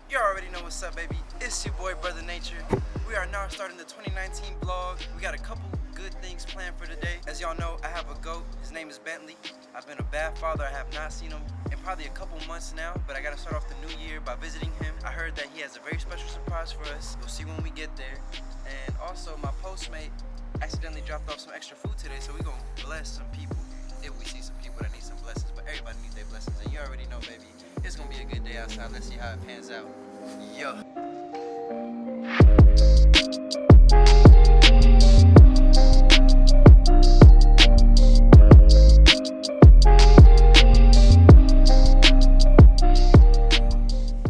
You already know what's up, baby. It's your boy, Brother Nature. We are now starting the 2019 vlog. We got a couple good things planned for today. As y'all know, I have a goat. His name is Bentley. I've been a bad father. I have not seen him in probably a couple months now, but I gotta start off the new year by visiting him. I heard that he has a very special surprise for us. You'll see when we get there. And also, my Postmate accidentally dropped off some extra food today, so we gonna bless some people if we see some people that need some blessings. But everybody needs their blessings, and you already know, baby. It's gonna be a good day outside. Let's see how it pans out. Yo.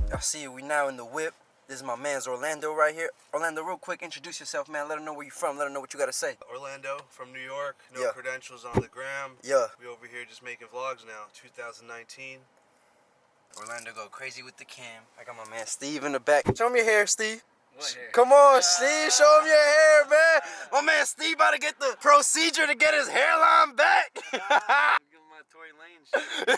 Y'all see, we now in the whip. This is my man's Orlando right here. Orlando, real quick, introduce yourself, man. Let them know where you're from. Let them know what you got to say. Orlando from New York. No Yeah. credentials on the gram. Yeah. We over here just making vlogs now. 2019. Orlando go crazy with the cam. I got my man Steve in the back. Show him your hair, Steve. What hair? Come on, Steve. Show him your hair, man. My man Steve about to get the procedure to get his hairline back. Give him my Tory Lane shit, man.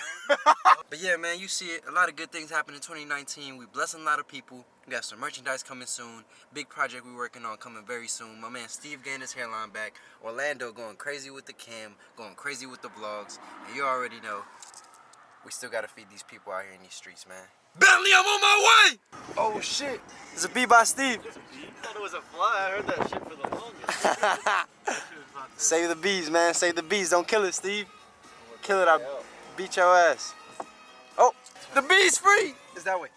But yeah, man, you see it. A lot of good things happen in 2019. We blessing a lot of people. We got some merchandise coming soon. Big project we working on coming very soon. My man Steve getting his hairline back. Orlando going crazy with the cam, going crazy with the vlogs. And you already know, we still gotta feed these people out here in these streets, man. Bentley, I'm on my way! Oh shit. It's a beat by Steve. You thought it was a fly. I heard that shit for the longest. Save the bees, man. Save the bees. Don't kill it, Steve. Kill it, I'll beat your ass. Oh, the bee's free! It's that way.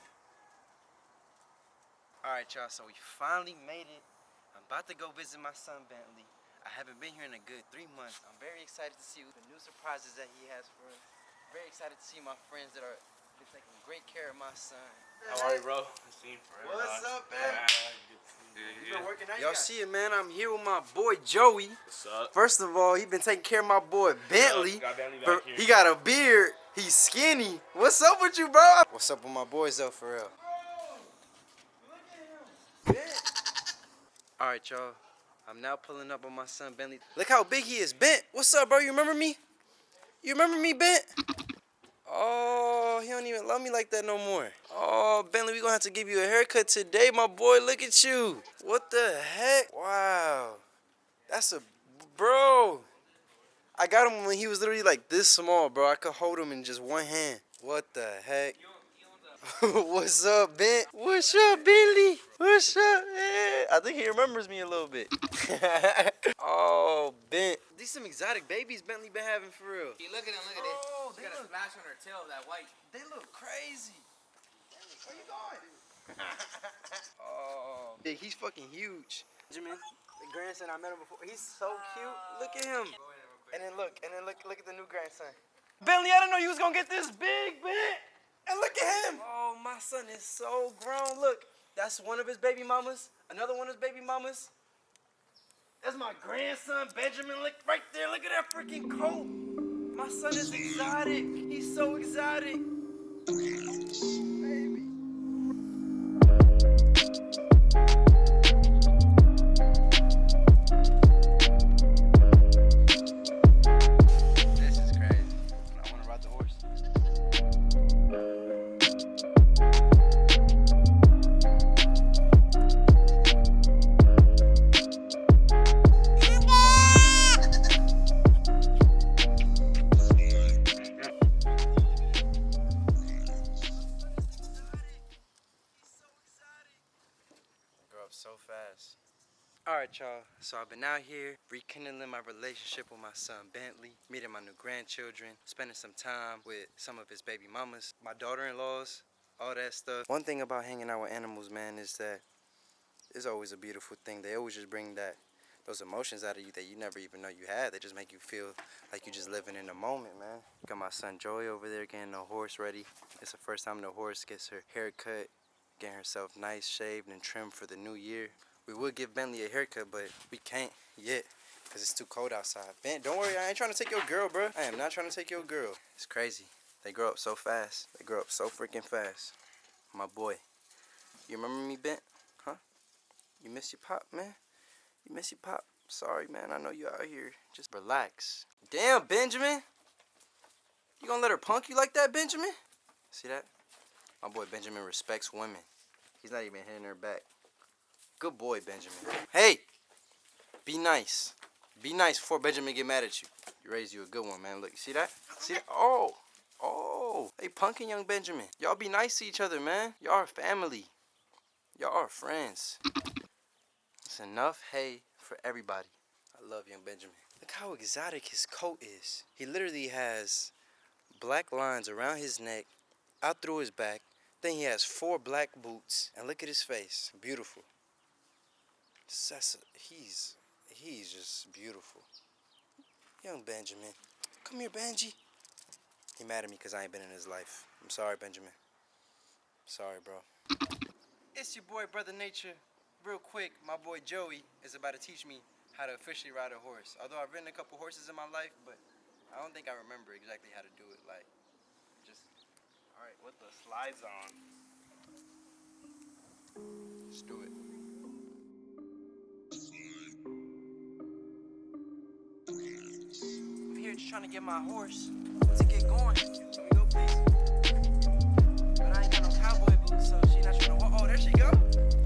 Alright, y'all, so we finally made it. I'm about to go visit my son, Bentley. I haven't been here in a good 3 months. I'm very excited to see the new surprises that he has for us. Very excited to see my friends that are been taking great care of my son. How are you, bro? What's up, man? You been working out? Y'all see it, man. I'm here with my boy Joey. What's up? First of all, he been taking care of my boy Bentley. Got Bentley back here. He got a beard. He's skinny. What's up with you, bro? What's up with my boys, though, for real? All right, y'all. I'm now pulling up on my son Bentley. Look how big he is. Bent, what's up, bro? You remember me? You remember me, Bent? Oh, he don't even love me like that no more. Oh, Bentley, we gonna have to give you a haircut today, my boy. Look at you. What the heck? Wow. That's a... Bro. I got him when he was literally like this small, bro. I could hold him in just one hand. What the heck? What's up, Bent? What's up, Bentley? What's up, man? I think he remembers me a little bit. Oh, Bent. These some exotic babies Bentley been having for real. Hey, look at them, look at Oh, this. they Got a look- splash on her tail, that white. They look crazy. Where you going? Oh, big. He's fucking huge. Benjamin, the grandson, I met him before. He's so cute. Look at him. And then look at the new grandson. Bentley, I didn't know you was gonna get this big, Bent. And look at him. Oh, my son is so grown. Look, that's one of his baby mamas. Another one of his baby mamas. That's my grandson, Benjamin. Look right there. Look at that freaking coat. My son is exotic. He's so exotic. Baby. This is crazy. I want to ride the horse. So fast. Alright, y'all, so I've been out here rekindling my relationship with my son Bentley, meeting my new grandchildren, spending some time with some of his baby mamas, my daughter-in-laws, all that stuff. One thing about hanging out with animals, man, is that it's always a beautiful thing. They always just bring those emotions out of you that you never even know you had. They just make you feel like you're just living in the moment, man. Got my son Joey over there getting the horse ready. It's the first time the horse gets her hair cut, getting herself nice, shaved, and trimmed for the new year. We would give Bentley a haircut, but we can't yet because it's too cold outside. Ben, don't worry, I ain't trying to take your girl, bro. I am not trying to take your girl. It's crazy. They grow up so fast. They grow up so freaking fast. My boy. You remember me, Ben? Huh? You miss your pop, man? You miss your pop? Sorry, man. I know you out here. Just relax. Damn, Benjamin. You gonna let her punk you like that, Benjamin? See that? My boy Benjamin respects women. He's not even hitting her back. Good boy, Benjamin. Hey! Be nice. Be nice before Benjamin get mad at you. You raised you a good one, man. Look, see that? See that? Oh! Oh! Hey, punkin' young Benjamin. Y'all be nice to each other, man. Y'all are family. Y'all are friends. It's enough hay for everybody. I love young Benjamin. Look how exotic his coat is. He literally has black lines around his neck, out through his back. Then he has 4 black boots. And look at his face. Beautiful. He's just beautiful. Young Benjamin. Come here, Benji. He mad at me because I ain't been in his life. I'm sorry, Benjamin. Sorry, bro. It's your boy, Brother Nature. Real quick, my boy Joey is about to teach me how to officially ride a horse. Although I've ridden a couple horses in my life, but I don't think I remember exactly how to do it. Like, just... Alright, with the slides on. Just do it. I'm here just trying to get my horse to get going. Let me go, please. But I ain't got no cowboy boots, so she not trying to walk. Oh, there she go.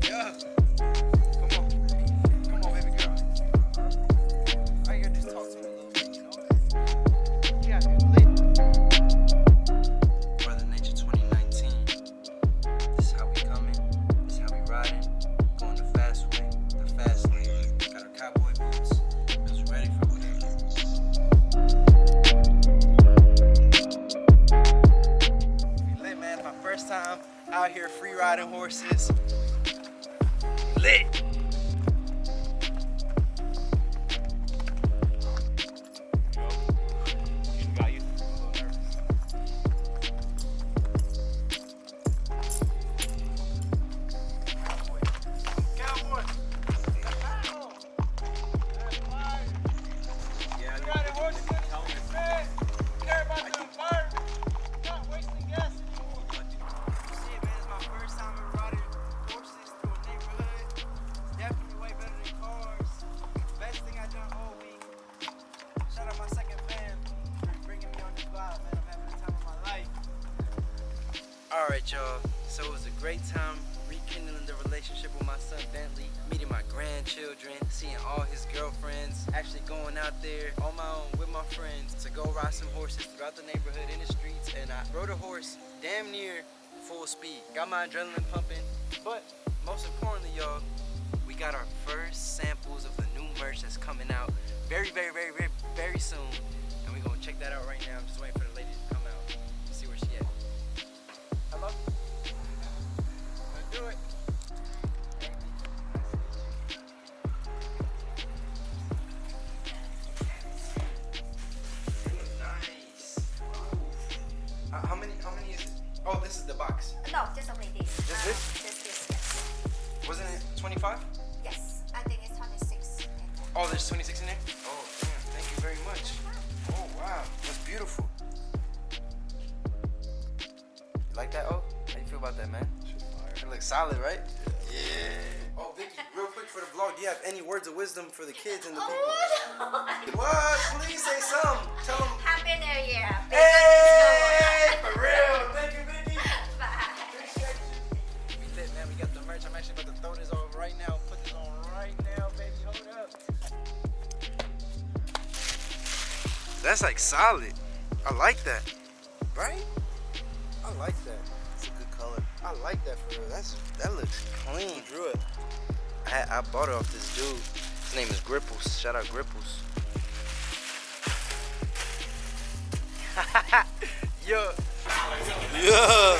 Yeah. Come on. Come on, baby girl. All you gotta do is talk to me a little bit, you know? Yeah, lit. Brother Nature 2019. This is how we coming. This is how we riding. Going the fast way, the fast lane. Got our cowboy boots. Cause we're ready for whatever. We lit, man. My first time out here free riding horses. Lit. Got you. I'm a little nervous. Cowboy. Yeah, You got a horse in this man. Care about the environment. Not wasting gas anymore. Shit, man, it's my first time ever riding horses through a neighborhood. It's definitely way better than cars. Best thing I done all week. Shout out my second fam for bringing me on this vibe, man. I'm having the time of my life. All right, y'all. So it was a great time rekindling the relationship with my son Bentley, meeting my grandchildren, seeing all his girlfriends, actually going out there on my own with my friends to go ride some horses throughout the neighborhood in the streets. And I rode a horse damn near full speed. Got my adrenaline pumping. But most importantly, y'all, we got our first samples of the new merch that's coming out very, very, very, very, very soon. And we're gonna check that out right now. I'm just waiting for the lady to come out. See where she at. Hello? Let's do it. Nice. How many is it? Oh, this is the box. No, just only this. Just this? Just this, yes. Wasn't it 25? Yes, I think it's 26. Oh, there's 26 in there? Oh, damn. Thank you very much. Oh, wow. That's beautiful. You like that, oh? How you feel about that, man? It looks solid, right? Yeah. Oh, Vicky, real quick for the vlog, do you have any words of wisdom for the kids and the people? What? Please say something. Tell them. Happy New Year. Hey, for real. Thank you, Vicky. Bye. Appreciate you. We lit, man. We got the merch. I'm actually about to throw this on right now. Put this on right now, baby. Hold up. That's like solid. I like that. Right? I like that. It's a good color. I like that for real. That looks clean. Who drew it? I bought it off this dude. His name is Gripples. Shout out Gripples. Yo. Yeah.